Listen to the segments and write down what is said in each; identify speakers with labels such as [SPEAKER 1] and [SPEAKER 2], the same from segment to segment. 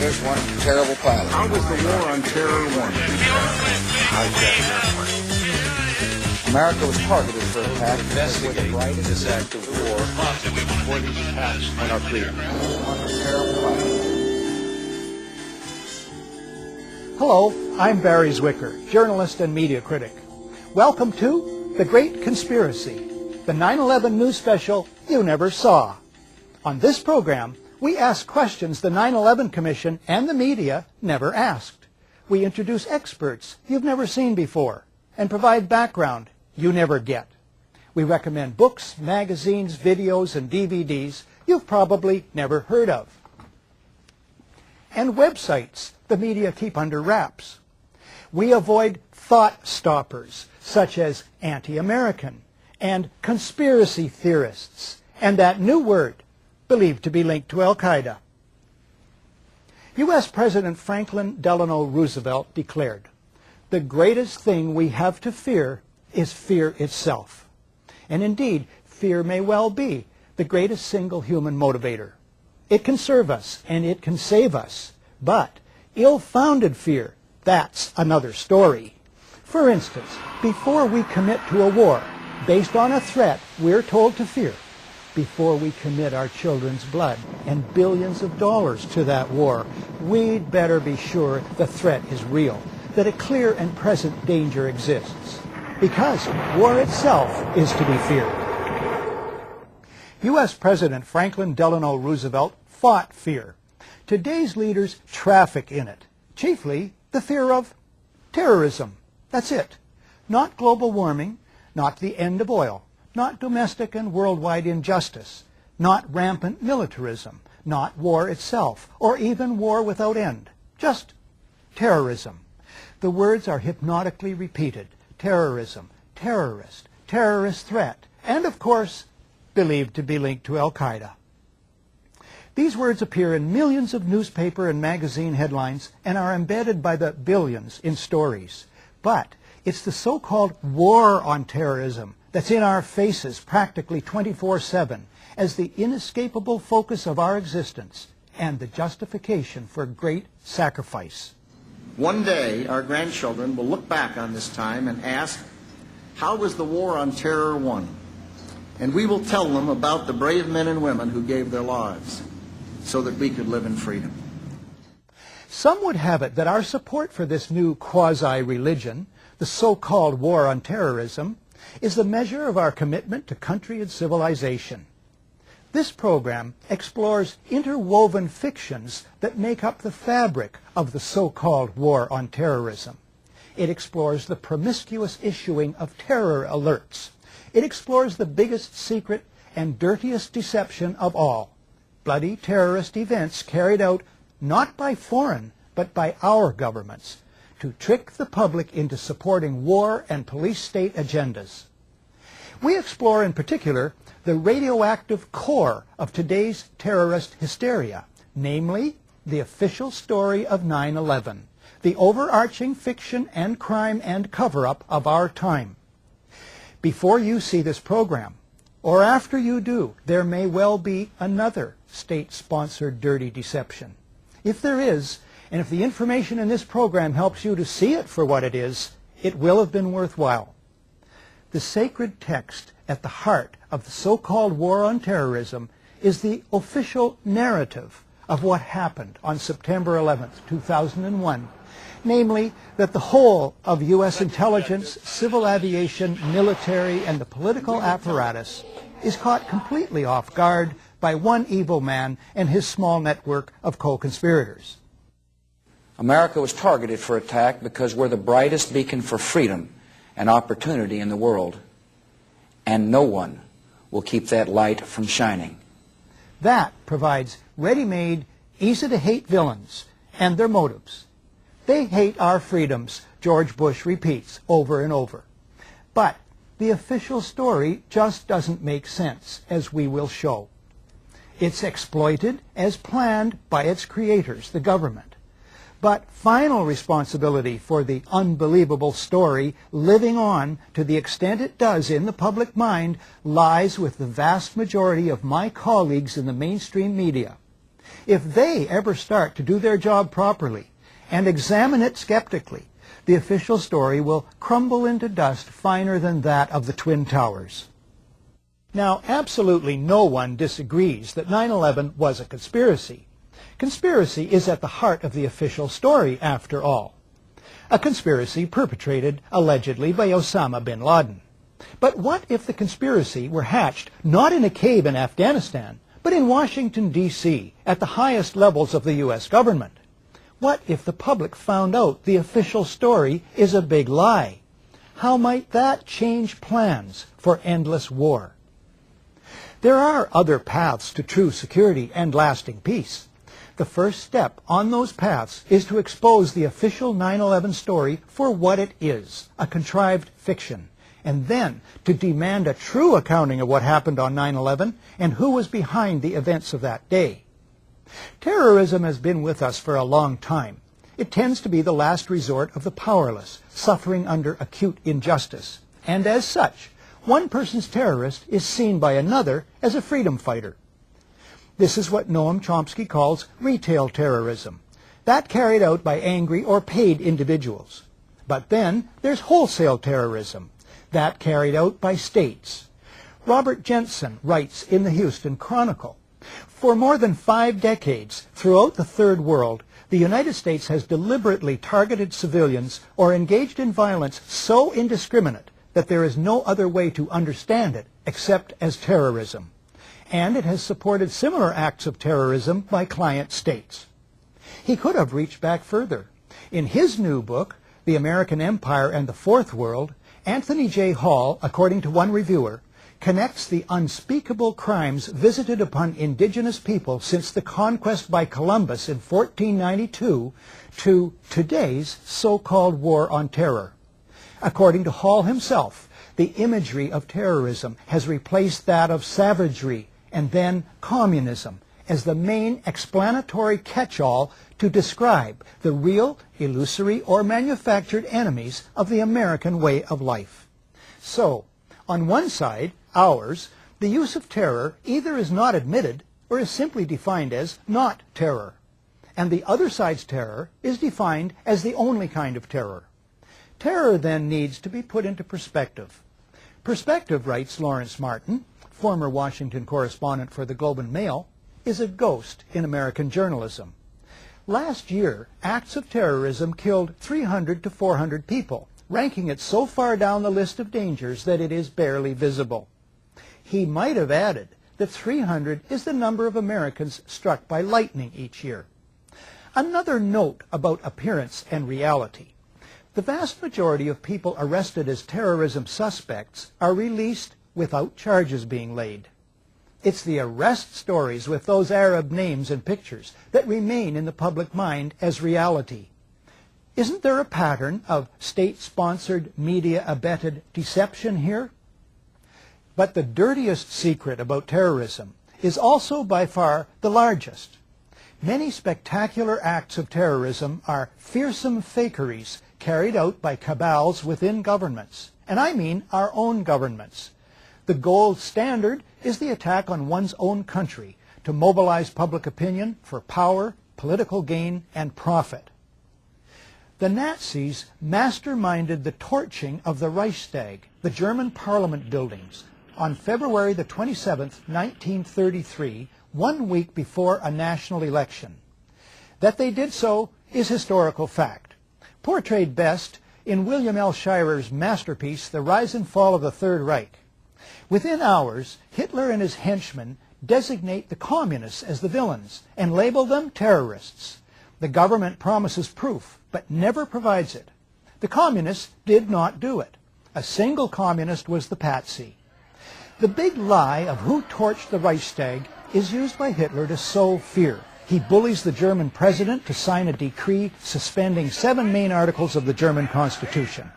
[SPEAKER 1] There's one terrible pilot.
[SPEAKER 2] How was the war on terror won?
[SPEAKER 1] America was targeted for attack.
[SPEAKER 3] Investigate this act of war before these attacks on our freedom.
[SPEAKER 1] One terrible pilot.
[SPEAKER 4] Hello, I'm Barry Zwicker, journalist and media critic. Welcome to The Great Conspiracy, the 9/11 news special you never saw. On this program, we ask questions the 9/11 Commission and the media never asked. We introduce experts you've never seen before and provide background you never get. We recommend books, magazines, videos, and DVDs you've probably never heard of. And websites the media keep under wraps. We avoid thought stoppers such as anti-American and conspiracy theorists and that new word believed to be linked to Al-Qaeda. U.S. President Franklin Delano Roosevelt declared, "The greatest thing we have to fear is fear itself." And indeed, fear may well be the greatest single human motivator. It can serve us and it can save us, but ill-founded fear, that's another story. For instance, before we commit to a war based on a threat we're told to fear, before we commit our children's blood and billions of dollars to that war, we'd better be sure the threat is real, that a clear and present danger exists, because war itself is to be feared. U.S. President Franklin Delano Roosevelt fought fear. Today's leaders traffic in it, chiefly the fear of terrorism. That's it. Not global warming, not the end of oil, not domestic and worldwide injustice, not rampant militarism, not war itself, or even war without end. Just terrorism. The words are hypnotically repeated. Terrorism, terrorist, terrorist threat, and of course, believed to be linked to Al-Qaeda. These words appear in millions of newspaper and magazine headlines and are embedded by the billions in stories. But it's the so-called war on terrorism that's in our faces practically 24/7 as the inescapable focus of our existence and the justification for great sacrifice.
[SPEAKER 2] One day, our grandchildren will look back on this time and ask, how was the war on terror won? And we will tell them about the brave men and women who gave their lives so that we could live in freedom.
[SPEAKER 4] Some would have it that our support for this new quasi-religion, the so-called war on terrorism, is the measure of our commitment to country and civilization. This program explores interwoven fictions that make up the fabric of the so-called war on terrorism. It explores the promiscuous issuing of terror alerts. It explores the biggest secret and dirtiest deception of all, bloody terrorist events carried out not by foreign but by our governments to trick the public into supporting war and police state agendas. We explore in particular the radioactive core of today's terrorist hysteria, namely the official story of 9/11, the overarching fiction and crime and cover-up of our time. Before you see this program, or after you do, there may well be another state-sponsored dirty deception. If there is, and if the information in this program helps you to see it for what it is, it will have been worthwhile. The sacred text at the heart of the so-called war on terrorism is the official narrative of what happened on September 11th, 2001, namely that the whole of U.S. intelligence, civil aviation, military, and the political apparatus is caught completely off guard by one evil man and his small network of co-conspirators.
[SPEAKER 1] America was targeted for attack because we're the brightest beacon for freedom and opportunity in the world, and no one will keep that light from shining.
[SPEAKER 4] That provides ready-made, easy-to-hate villains and their motives. They hate our freedoms, George Bush repeats over and over. But the official story just doesn't make sense, as we will show. It's exploited as planned by its creators, the government. But final responsibility for the unbelievable story living on to the extent it does in the public mind lies with the vast majority of my colleagues in the mainstream media. If they ever start to do their job properly and examine it skeptically, the official story will crumble into dust finer than that of the Twin Towers. Now, absolutely no one disagrees that 9/11 was a conspiracy. Conspiracy is at the heart of the official story, after all. A conspiracy perpetrated, allegedly, by Osama bin Laden. But what if the conspiracy were hatched not in a cave in Afghanistan, but in Washington, D.C., at the highest levels of the U.S. government? What if the public found out the official story is a big lie? How might that change plans for endless war? There are other paths to true security and lasting peace. The first step on those paths is to expose the official 9/11 story for what it is, a contrived fiction, and then to demand a true accounting of what happened on 9/11 and who was behind the events of that day. Terrorism has been with us for a long time. It tends to be the last resort of the powerless, suffering under acute injustice, and as such, one person's terrorist is seen by another as a freedom fighter. This is what Noam Chomsky calls retail terrorism, that carried out by angry or paid individuals. But then there's wholesale terrorism, that carried out by states. Robert Jensen writes in the Houston Chronicle, "For more than 5 decades, throughout the Third World, the United States has deliberately targeted civilians or engaged in violence so indiscriminate that there is no other way to understand it except as terrorism. And it has supported similar acts of terrorism by client states." He could have reached back further. In his new book, The American Empire and the Fourth World, Anthony J. Hall, according to one reviewer, connects the unspeakable crimes visited upon indigenous people since the conquest by Columbus in 1492 to today's so-called war on terror. According to Hall himself, the imagery of terrorism has replaced that of savagery and then communism as the main explanatory catch-all to describe the real, illusory, or manufactured enemies of the American way of life. So, on one side, ours, the use of terror either is not admitted or is simply defined as not terror. And the other side's terror is defined as the only kind of terror. Terror then needs to be put into perspective. Perspective, writes Lawrence Martin, former Washington correspondent for the Globe and Mail, is a ghost in American journalism. Last year, acts of terrorism killed 300 to 400 people, ranking it so far down the list of dangers that it is barely visible. He might have added that 300 is the number of Americans struck by lightning each year. Another note about appearance and reality. The vast majority of people arrested as terrorism suspects are released without charges being laid. It's the arrest stories with those Arab names and pictures that remain in the public mind as reality. Isn't there a pattern of state-sponsored, media-abetted deception here? But the dirtiest secret about terrorism is also by far the largest. Many spectacular acts of terrorism are fearsome fakeries carried out by cabals within governments, and I mean our own governments. The gold standard is the attack on one's own country to mobilize public opinion for power, political gain, and profit. The Nazis masterminded the torching of the Reichstag, the German parliament buildings, on February the 27th, 1933, 1 week before a national election. That they did so is historical fact, portrayed best in William L. Shirer's masterpiece, The Rise and Fall of the Third Reich. Within hours, Hitler and his henchmen designate the communists as the villains and label them terrorists. The government promises proof, but never provides it. The communists did not do it. A single communist was the patsy. The big lie of who torched the Reichstag is used by Hitler to sow fear. He bullies the German president to sign a decree suspending 7 main articles of the German Constitution.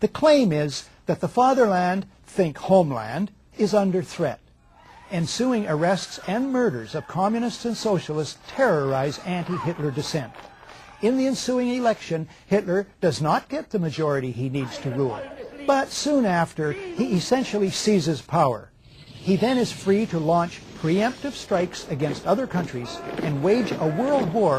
[SPEAKER 4] The claim is that the fatherland, think homeland, is under threat. Ensuing arrests and murders of communists and socialists terrorize anti-Hitler dissent. In the ensuing election, Hitler does not get the majority he needs to rule. But soon after, he essentially seizes power. He then is free to launch preemptive strikes against other countries and wage a world war